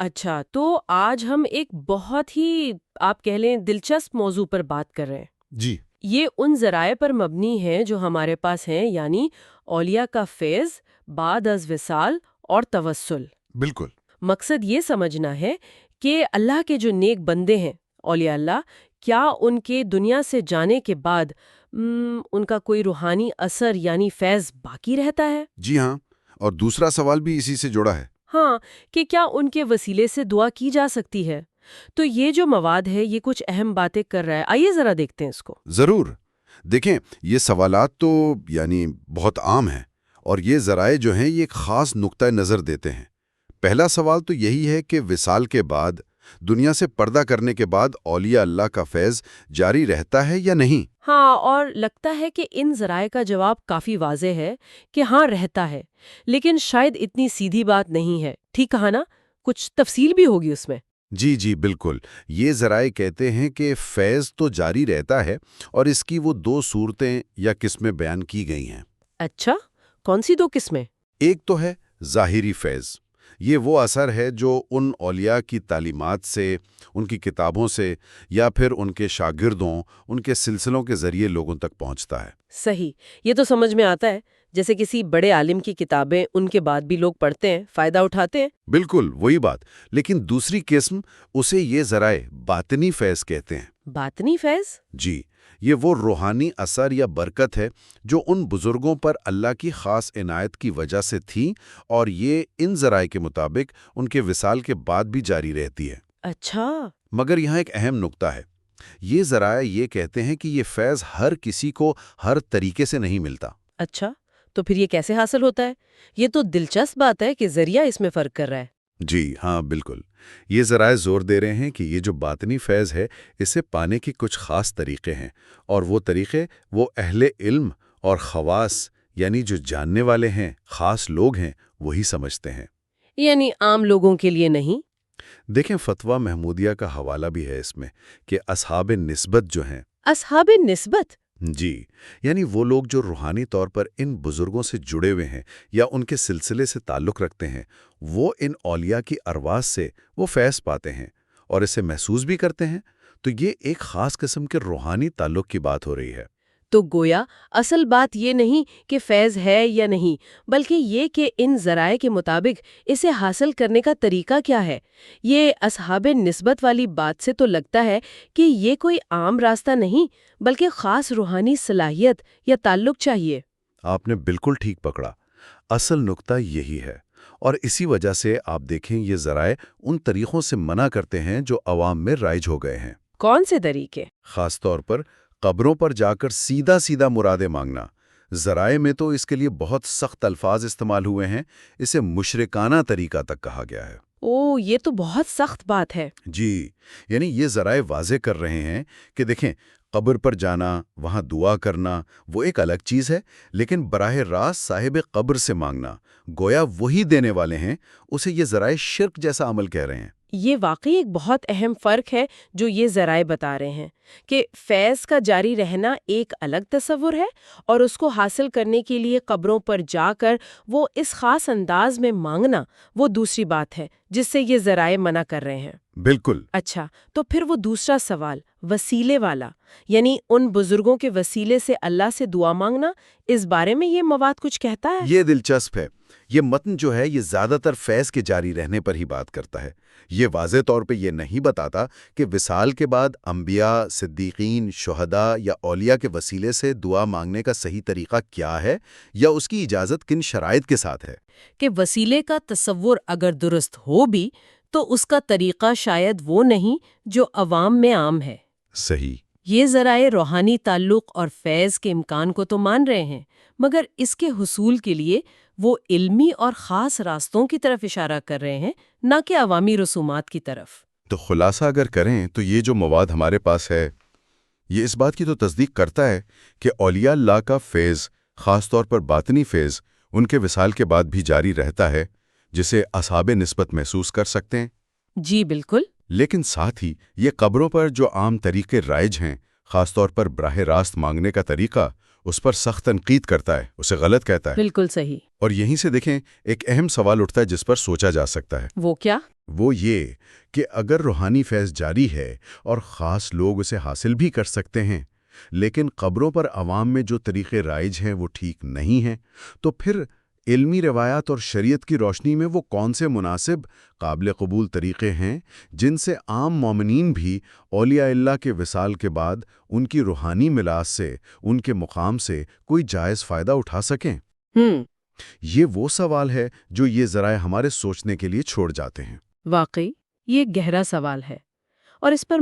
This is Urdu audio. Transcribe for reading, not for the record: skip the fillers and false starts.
اچھا، تو آج ہم ایک بہت ہی آپ کہہ لیں دلچسپ موضوع پر بات کر رہے ہیں۔ جی یہ ان ذرائع پر مبنی ہے جو ہمارے پاس ہیں، یعنی اولیاء کا فیض بعد از وصال اور توسل۔ بالکل۔ مقصد یہ سمجھنا ہے کہ اللہ کے جو نیک بندے ہیں، اولیاء اللہ، کیا ان کے دنیا سے جانے کے بعد ان کا کوئی روحانی اثر یعنی فیض باقی رہتا ہے؟ جی ہاں، اور دوسرا سوال بھی اسی سے جڑا ہے۔ ہاں، کہ کیا ان کے وسیلے سے دعا کی جا سکتی ہے؟ تو یہ جو مواد ہے یہ کچھ اہم باتیں کر رہا ہے، آئیے ذرا دیکھتے ہیں اس کو۔ ضرور۔ دیکھیں، یہ سوالات تو بہت عام ہیں، اور یہ ذرائع جو ہیں یہ ایک خاص نقطہ نظر دیتے ہیں۔ پہلا سوال تو یہی ہے کہ وصال کے بعد، دنیا سے پردہ کرنے کے بعد اولیاء اللہ کا فیض جاری رہتا ہے یا نہیں؟ ہاں، اور لگتا ہے کہ ان ذرائع کا جواب کافی واضح ہے کہ ہاں رہتا ہے، لیکن شاید اتنی سیدھی بات نہیں ہے، ٹھیک کہا نا؟ کچھ تفصیل بھی ہوگی اس میں۔ جی جی بالکل۔ یہ ذرائع کہتے ہیں کہ فیض تو جاری رہتا ہے، اور اس کی وہ دو صورتیں یا قسمیں بیان کی گئی ہیں۔ اچھا، کون سی دو قسمیں؟ ایک تو ہے ظاہری فیض۔ یہ وہ اثر ہے جو ان اولیاء کی تعلیمات سے، ان کی کتابوں سے، یا پھر ان کے شاگردوں، ان کے سلسلوں کے ذریعے لوگوں تک پہنچتا ہے۔ صحیح، یہ تو سمجھ میں آتا ہے، جیسے کسی بڑے عالم کی کتابیں ان کے بعد بھی لوگ پڑھتے ہیں، فائدہ اٹھاتے ہیں۔ بالکل وہی بات۔ لیکن دوسری قسم، اسے یہ ذرائع باطنی فیض کہتے ہیں۔ باطنی فیض؟ جی، یہ وہ روحانی اثر یا برکت ہے جو ان بزرگوں پر اللہ کی خاص عنایت کی وجہ سے تھی، اور یہ ان ذرائع کے مطابق ان کے وصال کے بعد بھی جاری رہتی ہے۔ اچھا۔ مگر یہاں ایک اہم نقطہ ہے۔ یہ ذرائع یہ کہتے ہیں کہ یہ فیض ہر کسی کو ہر طریقے سے نہیں ملتا۔ اچھا، تو پھر یہ کیسے حاصل ہوتا ہے؟ یہ تو دلچسپ بات ہے کہ ذریعہ اس میں فرق کر رہا ہے۔ جی ہاں بالکل۔ یہ ذرائع زور دے رہے ہیں کہ یہ جو باطنی فیض ہے، اسے پانے کے کچھ خاص طریقے ہیں، اور وہ طریقے وہ اہل علم اور خواص، یعنی جو جاننے والے ہیں، خاص لوگ ہیں، وہی سمجھتے ہیں۔ یعنی عام لوگوں کے لیے نہیں؟ دیکھیں، فتویٰ محمودیہ کا حوالہ بھی ہے اس میں، کہ اصحاب نسبت جو ہیں، اصحاب نسبت؟ جی، یعنی وہ لوگ جو روحانی طور پر ان بزرگوں سے جڑے ہوئے ہیں یا ان کے سلسلے سے تعلق رکھتے ہیں، وہ ان اولیاء کی ارواح سے وہ فیض پاتے ہیں اور اسے محسوس بھی کرتے ہیں۔ تو یہ ایک خاص قسم کے روحانی تعلق کی بات ہو رہی ہے۔ تو گویا اصل بات یہ نہیں کہ فیض ہے یا نہیں، بلکہ یہ کہ ان ذرائع کے مطابق اسے حاصل کرنے کا طریقہ کیا ہے۔ یہ اصحاب نسبت والی بات سے تو لگتا ہے کہ یہ کوئی عام راستہ نہیں، بلکہ خاص روحانی صلاحیت یا تعلق چاہیے۔ آپ نے بالکل ٹھیک پکڑا۔ اصل نقطہ یہی ہے، اور اسی وجہ سے آپ دیکھیں یہ ذرائع ان طریقوں سے منع کرتے ہیں جو عوام میں رائج ہو گئے ہیں۔ کون سے طریقے؟ خاص طور پر قبروں پر جا کر سیدھا سیدھا مرادیں مانگنا۔ ذرائع میں تو اس کے لیے بہت سخت الفاظ استعمال ہوئے ہیں، اسے مشرکانہ طریقہ تک کہا گیا ہے۔ یہ تو بہت سخت بات ہے۔ جی، یعنی یہ ذرائع واضح کر رہے ہیں کہ دیکھیں، قبر پر جانا، وہاں دعا کرنا، وہ ایک الگ چیز ہے، لیکن براہ راست صاحب قبر سے مانگنا، گویا وہی دینے والے ہیں، اسے یہ ذرائع شرک جیسا عمل کہہ رہے ہیں۔ یہ واقعی ایک بہت اہم فرق ہے جو یہ ذرائع بتا رہے ہیں، کہ فیض کا جاری رہنا ایک الگ تصور ہے، اور اس کو حاصل کرنے کے لیے قبروں پر جا کر وہ اس خاص انداز میں مانگنا وہ دوسری بات ہے جس سے یہ ذرائع منع کر رہے ہیں۔ بالکل۔ اچھا، تو پھر وہ دوسرا سوال، وسیلے والا، یعنی ان بزرگوں کے وسیلے سے اللہ سے دعا مانگنا، اس بارے میں یہ مواد کچھ کہتا ہے؟ یہ دلچسپ ہے۔ یہ متن جو ہے یہ زیادہ تر فیض کے جاری رہنے پر ہی بات کرتا ہے۔ یہ واضح طور پہ یہ نہیں بتاتا کہ وصال کے بعد انبیاء، صدیقین، شہداء یا اولیاء کے وسیلے سے دعا مانگنے کا صحیح طریقہ کیا ہے، یا اس کی اجازت کن شرائط کے ساتھ ہے۔ کہ وسیلے کا تصور اگر درست ہو بھی تو اس کا طریقہ شاید وہ نہیں جو عوام میں عام ہے۔ صحیح۔ یہ ذرائع روحانی تعلق اور فیض کے امکان کو تو مان رہے ہیں، مگر اس کے حصول کے لیے وہ علمی اور خاص راستوں کی طرف اشارہ کر رہے ہیں، نہ کہ عوامی رسومات کی طرف۔ تو خلاصہ اگر کریں تو یہ جو مواد ہمارے پاس ہے، یہ اس بات کی تو تصدیق کرتا ہے کہ اولیاء اللہ کا فیض، خاص طور پر باطنی فیض، ان کے وصال کے بعد بھی جاری رہتا ہے، جسے اصحاب نسبت محسوس کر سکتے ہیں۔ جی بالکل۔ لیکن ساتھ ہی یہ قبروں پر جو عام طریقے رائج ہیں، خاص طور پر براہ راست مانگنے کا طریقہ، اس پر سخت تنقید کرتا ہے، اسے غلط کہتا ہے۔ بالکل صحیح۔ اور یہیں سے دیکھیں ایک اہم سوال اٹھتا ہے جس پر سوچا جا سکتا ہے، وہ کیا؟ وہ یہ کہ اگر روحانی فیض جاری ہے اور خاص لوگ اسے حاصل بھی کر سکتے ہیں، لیکن قبروں پر عوام میں جو طریقے رائج ہیں وہ ٹھیک نہیں ہیں، تو پھر علمی روایات اور شریعت کی روشنی میں وہ کون سے مناسب، قابل قبول طریقے ہیں جن سے عام مومنین بھی اولیاء اللہ کے وصال کے بعد ان کی روحانی میراث سے، ان کے مقام سے کوئی جائز فائدہ اٹھا سکیں؟ یہ وہ سوال ہے جو یہ ذرائع ہمارے سوچنے کے لیے چھوڑ جاتے ہیں۔ واقعی یہ گہرا سوال ہے، اور اس پر